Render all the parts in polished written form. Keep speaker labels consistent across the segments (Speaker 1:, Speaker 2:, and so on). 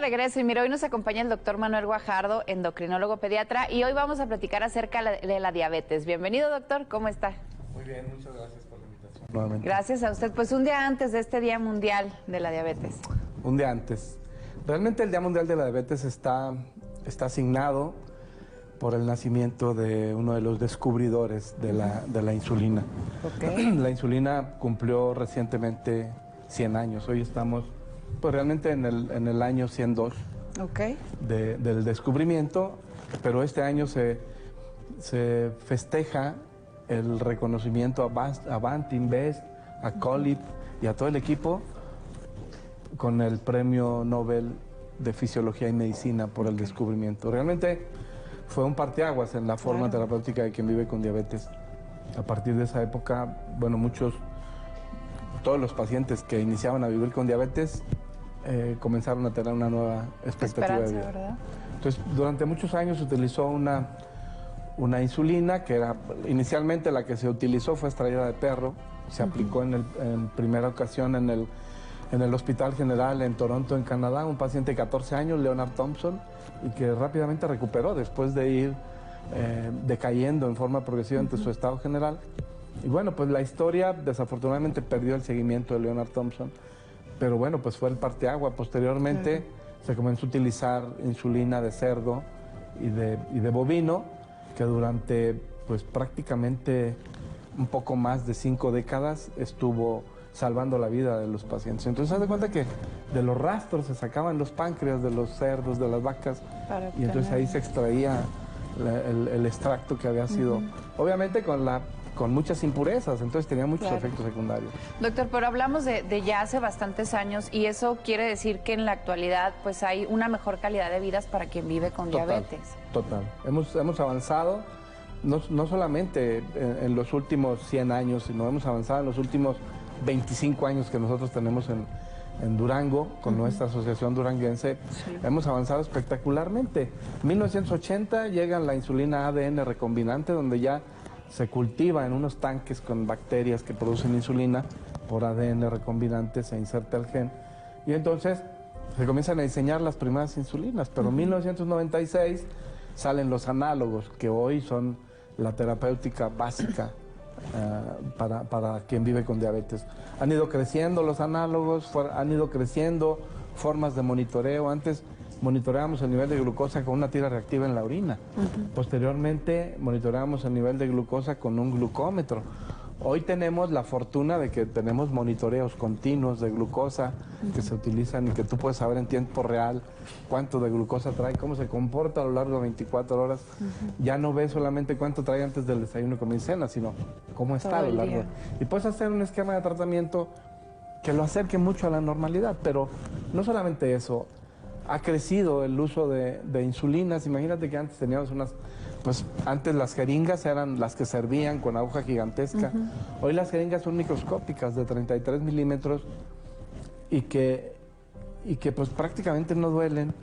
Speaker 1: regreso y mira, hoy nos acompaña el doctor Manuel Guajardo, endocrinólogo pediatra, y hoy vamos a platicar acerca de la diabetes. Bienvenido, doctor, ¿cómo está?
Speaker 2: Muy bien, muchas gracias por la invitación nuevamente.
Speaker 1: Gracias a usted. Pues un día antes de este Día Mundial de la Diabetes.
Speaker 2: Un día antes. Realmente el Día Mundial de la Diabetes está asignado por el nacimiento de uno de los descubridores de la insulina.
Speaker 1: Okay.
Speaker 2: La insulina cumplió recientemente 100 años. Hoy estamos pues realmente en el año 102
Speaker 1: okay.
Speaker 2: del descubrimiento, pero este año se festeja el reconocimiento a Banting, Best, a Collip y a todo el equipo con el Premio Nobel de Fisiología y Medicina por el descubrimiento. Realmente fue un parteaguas en la forma terapéutica de quien vive con diabetes. A partir de esa época, bueno, todos los pacientes que iniciaban a vivir con diabetes comenzaron a tener una nueva expectativa de vida.
Speaker 1: ¿Verdad?
Speaker 2: Entonces, durante muchos años se utilizó una insulina que era, inicialmente la que se utilizó fue extraída de perro, se aplicó en primera ocasión en el Hospital General en Toronto, en Canadá, un paciente de 14 años, Leonard Thompson, y que rápidamente recuperó después de ir decayendo en forma progresiva ante su estado general. Y bueno, pues la historia desafortunadamente perdió el seguimiento de Leonard Thompson, pero bueno, pues fue el parteagua. Posteriormente se comenzó a utilizar insulina de cerdo y de bovino, que durante pues prácticamente un poco más de 5 décadas estuvo salvando la vida de los pacientes. Entonces, haz de cuenta que de los rastros se sacaban los páncreas de los cerdos, de las vacas, y entonces ahí se extraía el extracto que había sido, obviamente con muchas impurezas, entonces tenía muchos efectos secundarios.
Speaker 1: Doctor, pero hablamos de ya hace bastantes años y eso quiere decir que en la actualidad pues hay una mejor calidad de vidas para quien vive con diabetes.
Speaker 2: Total. Hemos avanzado no solamente en los últimos 100 años, sino hemos avanzado en los últimos 25 años que nosotros tenemos en Durango, con nuestra asociación duranguense. Hemos avanzado espectacularmente. En 1980 llega la insulina ADN recombinante, donde ya se cultiva en unos tanques con bacterias que producen insulina por ADN recombinante, se inserta el gen y entonces se comienzan a diseñar las primeras insulinas, pero en 1996 salen los análogos, que hoy son la terapéutica básica para quien vive con diabetes. Han ido creciendo los análogos, han ido creciendo formas de monitoreo. Antes monitoreábamos el nivel de glucosa con una tira reactiva en la orina. Posteriormente monitoreábamos el nivel de glucosa con un glucómetro. Hoy tenemos la fortuna de que tenemos monitoreos continuos de glucosa que se utilizan y que tú puedes saber en tiempo real cuánto de glucosa trae, cómo se comporta a lo largo de 24 horas. Ya no ves solamente cuánto trae antes del desayuno y comida y cena, sino cómo está a lo largo. Y puedes hacer un esquema de tratamiento que lo acerque mucho a la normalidad, pero no solamente eso. Ha crecido el uso de insulinas. Imagínate que antes teníamos antes las jeringas eran las que servían con aguja gigantesca. Hoy las jeringas son microscópicas de 33 milímetros y que pues prácticamente no duelen.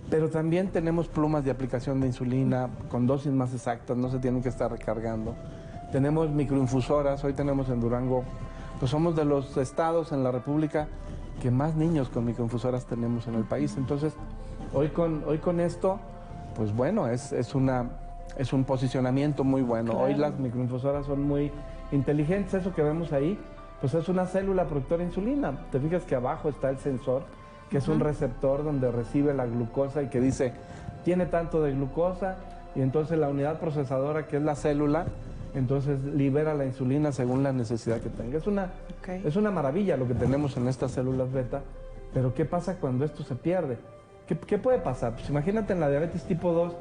Speaker 2: Pero también tenemos plumas de aplicación de insulina con dosis más exactas, no se tienen que estar recargando. Tenemos microinfusoras. Hoy tenemos en Durango, pues somos de los estados en la República que más niños con microinfusoras tenemos en el país. Entonces, hoy con esto, pues bueno, es un posicionamiento muy bueno. Hoy las microinfusoras son muy inteligentes. Eso que vemos ahí, pues es una célula productora de insulina. Te fijas que abajo está el sensor, que es un receptor donde recibe la glucosa y que dice, tiene tanto de glucosa, y entonces la unidad procesadora, que es la célula, entonces libera la insulina según la necesidad que tenga. Es una maravilla lo que tenemos en estas células beta, pero ¿qué pasa cuando esto se pierde? ¿Qué puede pasar? Pues imagínate en la diabetes tipo 2,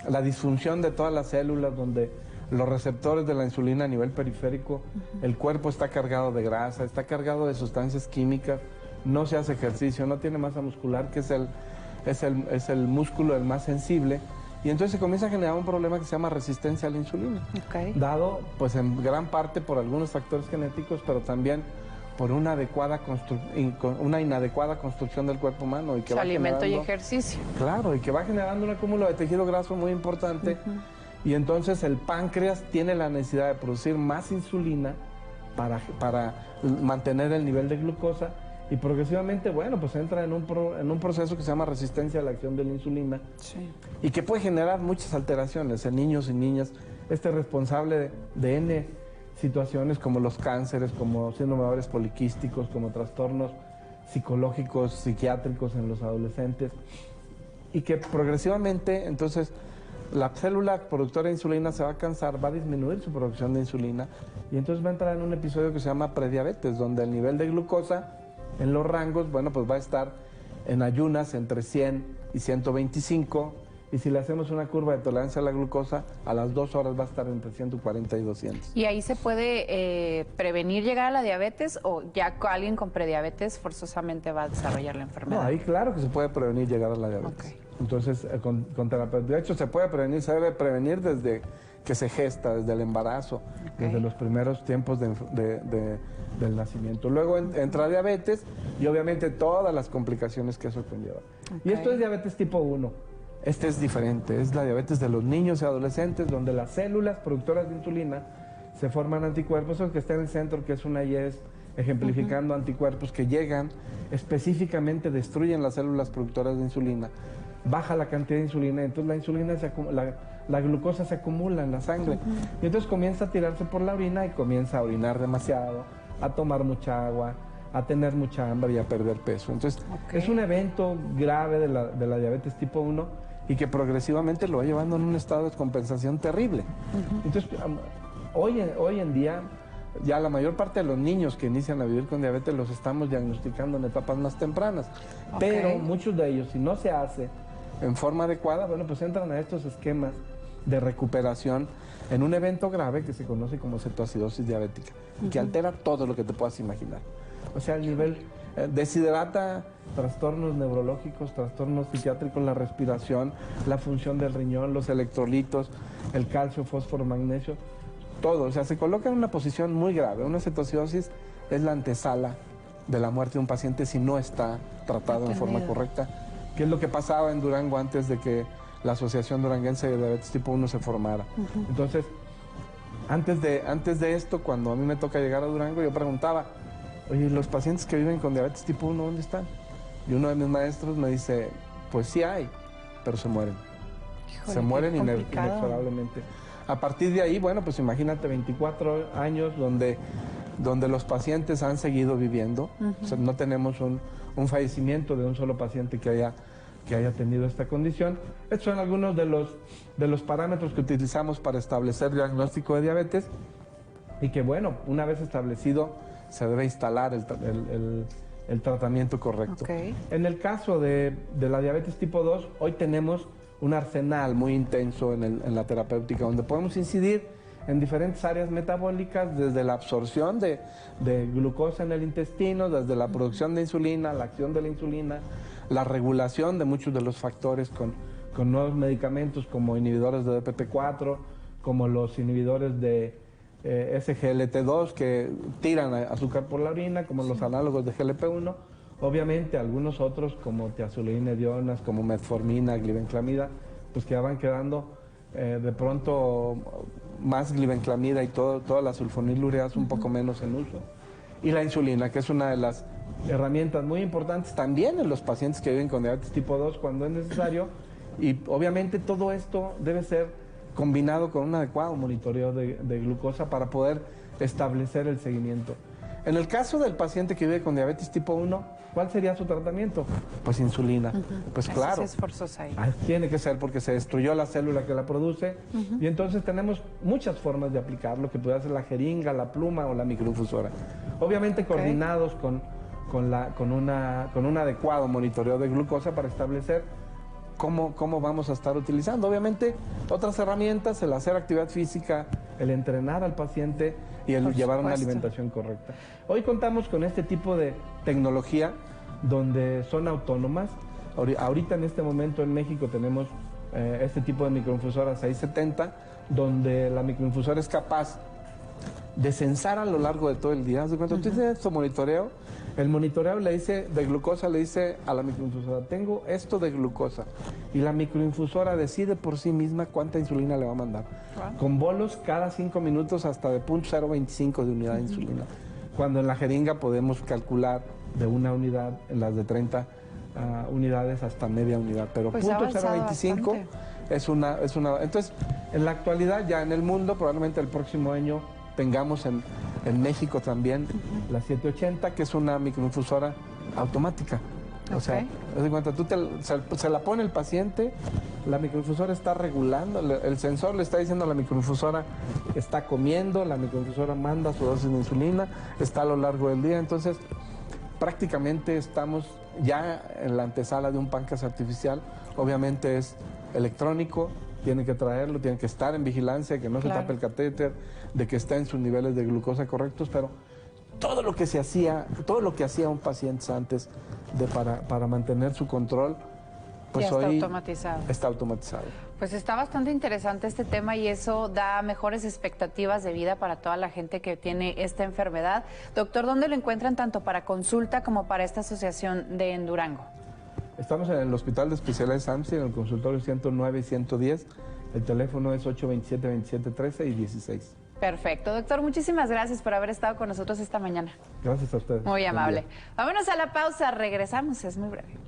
Speaker 2: la disfunción de todas las células, donde los receptores de la insulina a nivel periférico, el cuerpo está cargado de grasa, está cargado de sustancias químicas, no se hace ejercicio, no tiene masa muscular, que es el músculo el más sensible. Y entonces se comienza a generar un problema que se llama resistencia a la insulina, dado pues en gran parte por algunos factores genéticos, pero también por una inadecuada construcción del cuerpo humano. Y que va
Speaker 1: alimento y ejercicio.
Speaker 2: Claro, y que va generando un acúmulo de tejido graso muy importante. Y entonces el páncreas tiene la necesidad de producir más insulina para mantener el nivel de glucosa, y progresivamente, bueno, pues entra en un proceso que se llama resistencia a la acción de la insulina,
Speaker 1: Sí.
Speaker 2: y que puede generar muchas alteraciones en niños y niñas. Este es responsable de N situaciones como los cánceres, como síndrome de ovarios poliquísticos, como trastornos psicológicos, psiquiátricos en los adolescentes, y que progresivamente, entonces, la célula productora de insulina se va a cansar, va a disminuir su producción de insulina, y entonces va a entrar en un episodio que se llama prediabetes, donde el nivel de glucosa en los rangos, bueno, pues va a estar en ayunas entre 100 y 125, y si le hacemos una curva de tolerancia a la glucosa, a las 2 horas va a estar entre 140 y 200.
Speaker 1: ¿Y ahí se puede prevenir llegar a la diabetes o ya alguien con prediabetes forzosamente va a desarrollar la enfermedad?
Speaker 2: No, ahí claro que se puede prevenir llegar a la diabetes.
Speaker 1: Ok.
Speaker 2: Entonces, con terapia. De hecho, se puede prevenir, se debe prevenir desde que se gesta, desde el embarazo, desde los primeros tiempos del nacimiento. Luego entra diabetes y obviamente todas las complicaciones que eso conlleva. Y esto es diabetes tipo 1. Este es diferente, es la diabetes de los niños y adolescentes, donde las células productoras de insulina se forman anticuerpos, eso que está en el centro, que es una YES, ejemplificando anticuerpos que llegan, específicamente destruyen las células productoras de insulina, baja la cantidad de insulina, entonces la insulina la glucosa se acumula en la sangre, y entonces comienza a tirarse por la orina y comienza a orinar demasiado, a tomar mucha agua, a tener mucha hambre y a perder peso. Entonces, es un evento grave de la diabetes tipo 1 y que progresivamente lo va llevando en un estado de descompensación terrible. Entonces, hoy en día, ya la mayor parte de los niños que inician a vivir con diabetes los estamos diagnosticando en etapas más tempranas. Pero muchos de ellos, si no se hace en forma adecuada, bueno, pues entran a estos esquemas de recuperación en un evento grave que se conoce como cetoacidosis diabética, que altera todo lo que te puedas imaginar. O sea, el nivel deshidrata trastornos neurológicos, trastornos psiquiátricos, la respiración, la función del riñón, los electrolitos, el calcio, fósforo, magnesio, todo. O sea, se coloca en una posición muy grave. Una cetoacidosis es la antesala de la muerte de un paciente si no está tratado en forma correcta, que es lo que pasaba en Durango antes de que la Asociación Duranguense de Diabetes Tipo 1 se formara. Entonces, antes de esto, cuando a mí me toca llegar a Durango, yo preguntaba, oye, ¿los pacientes que viven con diabetes tipo 1 dónde están? Y uno de mis maestros me dice, pues sí hay, pero se mueren.
Speaker 1: Híjole,
Speaker 2: se mueren
Speaker 1: inexorablemente.
Speaker 2: A partir de ahí, bueno, pues imagínate 24 años donde los pacientes han seguido viviendo. O sea, no tenemos un fallecimiento de un solo paciente que haya tenido esta condición. Estos son algunos de los parámetros que utilizamos para establecer diagnóstico de diabetes y que, bueno, una vez establecido, se debe instalar el tratamiento correcto. En el caso de la diabetes tipo 2, hoy tenemos un arsenal muy intenso en la terapéutica, donde podemos incidir en diferentes áreas metabólicas, desde la absorción de glucosa en el intestino, desde la producción de insulina, la acción de la insulina, la regulación de muchos de los factores con nuevos medicamentos como inhibidores de DPP4, como los inhibidores de SGLT2 que tiran azúcar por la orina, como los análogos de GLP-1, obviamente algunos otros como tiazolidina, hedionas, como metformina, glibenclamida, pues que ya van quedando de pronto más glibenclamida y todas las sulfonilureas un poco menos en uso. Y la insulina, que es una de las herramientas muy importantes también en los pacientes que viven con diabetes tipo 2 cuando es necesario, y obviamente todo esto debe ser combinado con un adecuado monitoreo de glucosa para poder establecer el seguimiento. En el caso del paciente que vive con diabetes tipo 1, ¿cuál sería su tratamiento? Pues insulina. Pues claro.
Speaker 1: Es forzosa ahí.
Speaker 2: Tiene que ser porque se destruyó la célula que la produce y entonces tenemos muchas formas de aplicarlo, que puede ser la jeringa, la pluma o la microinfusora. Obviamente coordinados con un adecuado monitoreo de glucosa para establecer cómo vamos a estar utilizando. Obviamente, otras herramientas, el hacer actividad física, el entrenar al paciente y el llevar una alimentación correcta. Hoy contamos con este tipo de tecnología donde son autónomas. Ahorita en este momento en México tenemos este tipo de microinfusora 670, donde la microinfusora es capaz de censar a lo largo de todo el día. ¿Haz de cuenta? Tú tienes tu monitoreo, el monitoreo le dice de glucosa, le dice a la microinfusora, tengo esto de glucosa, y la microinfusora decide por sí misma cuánta insulina le va a mandar, con bolos cada 5 minutos hasta de 0.025 de unidad de insulina. cuando en la jeringa podemos calcular de una unidad, en las de 30 unidades hasta media unidad, pero
Speaker 1: Pues ha avanzado
Speaker 2: 0.025
Speaker 1: bastante.
Speaker 2: es una... Entonces, en la actualidad ya en el mundo, probablemente el próximo año tengamos en México también la 780, que es una microinfusora automática. O sea, haz de cuenta, se la pone el paciente, la microinfusora está regulando, el sensor le está diciendo a la microinfusora que está comiendo, la microinfusora manda su dosis de insulina, está a lo largo del día, entonces prácticamente estamos ya en la antesala de un páncreas artificial. Obviamente es electrónico, tiene que traerlo, tiene que estar en vigilancia, que no se tape el catéter, de que esté en sus niveles de glucosa correctos, pero todo lo que hacía un paciente antes para mantener su control, pues
Speaker 1: ya está
Speaker 2: hoy
Speaker 1: automatizado.
Speaker 2: Está automatizado.
Speaker 1: Pues está bastante interesante este tema y eso da mejores expectativas de vida para toda la gente que tiene esta enfermedad. Doctor, ¿dónde lo encuentran tanto para consulta como para esta asociación de en Durango?
Speaker 2: Estamos en el Hospital de Especialidades AMSI, en el consultorio 109 y 110. El teléfono es 827-2713 y 16.
Speaker 1: Perfecto. Doctor, muchísimas gracias por haber estado con nosotros esta mañana.
Speaker 2: Gracias a ustedes.
Speaker 1: Muy amable. Vámonos a la pausa, regresamos, es muy breve.